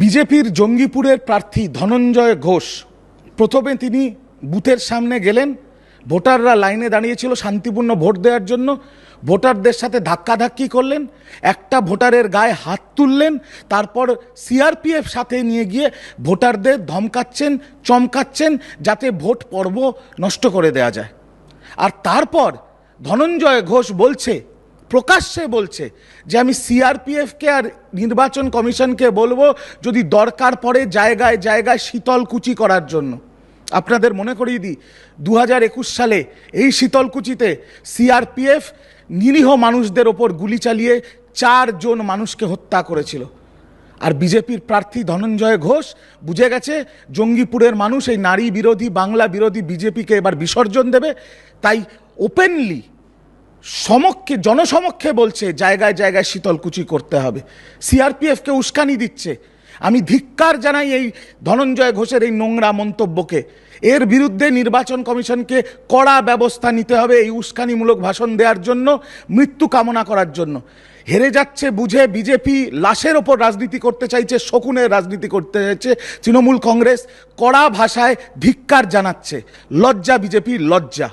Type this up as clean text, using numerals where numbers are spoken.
বিজেপির জঙ্গিপুরের প্রার্থী ধনঞ্জয় ঘোষ প্রথমে তিনি বুথের সামনে গেলেন। ভোটাররা লাইনে দাঁড়িয়েছিল শান্তিপূর্ণ ভোট দেওয়ার জন্য। ভোটারদের সাথে ধাক্কাধাক্কি করলেন, একটা ভোটারের গায়ে হাত তুললেন, তারপর সিআরপিএফ সাথে নিয়ে গিয়ে ভোটারদের ধমকাচ্ছেন, চমকাচ্ছেন যাতে ভোট পর্ব নষ্ট করে দেয়া যায়। আর তারপর ধনঞ্জয় ঘোষ বলছে, প্রকাশ্যে বলছে যে আমি সিআরপিএফকে আর নির্বাচন কমিশনকে বলবো যদি দরকার পড়ে জায়গায় জায়গায় শীতলকুচি করার জন্য। আপনাদের মনে করিয়ে দিই, 2021 সালে এই শীতলকুচিতে সিআরপিএফ নিরীহ মানুষদের ওপর গুলি চালিয়ে 4 জন মানুষকে হত্যা করেছিল। আর বিজেপির প্রার্থী ধনঞ্জয় ঘোষ বুঝে গেছে জঙ্গিপুরের মানুষ এই নারী বিরোধী, বাংলা বিরোধী বিজেপিকে এবার বিসর্জন দেবে, তাই ওপেনলি জনসমক্ষে বলছে জায়গায় জায়গায় শীতলকুচি করতে হবে, সিআরপিএফকে উস্কানি দিচ্ছে। আমি ধিক্কার জানাই এই ধনঞ্জয় ঘোষের এই নোংরা মন্তব্যকে। এর বিরুদ্ধে নির্বাচন কমিশনকে কড়া ব্যবস্থা নিতে হবে এই উস্কানিমূলক ভাষণ দেওয়ার জন্য, মৃত্যু কামনা করার জন্য। হেরে যাচ্ছে বুঝে বিজেপি লাশের ওপর রাজনীতি করতে চাইছে, শকুনের রাজনীতি করতে চাইছে। তৃণমূল কংগ্রেস কড়া ভাষায় ধিক্কার জানাচ্ছে। লজ্জা বিজেপির, লজ্জা।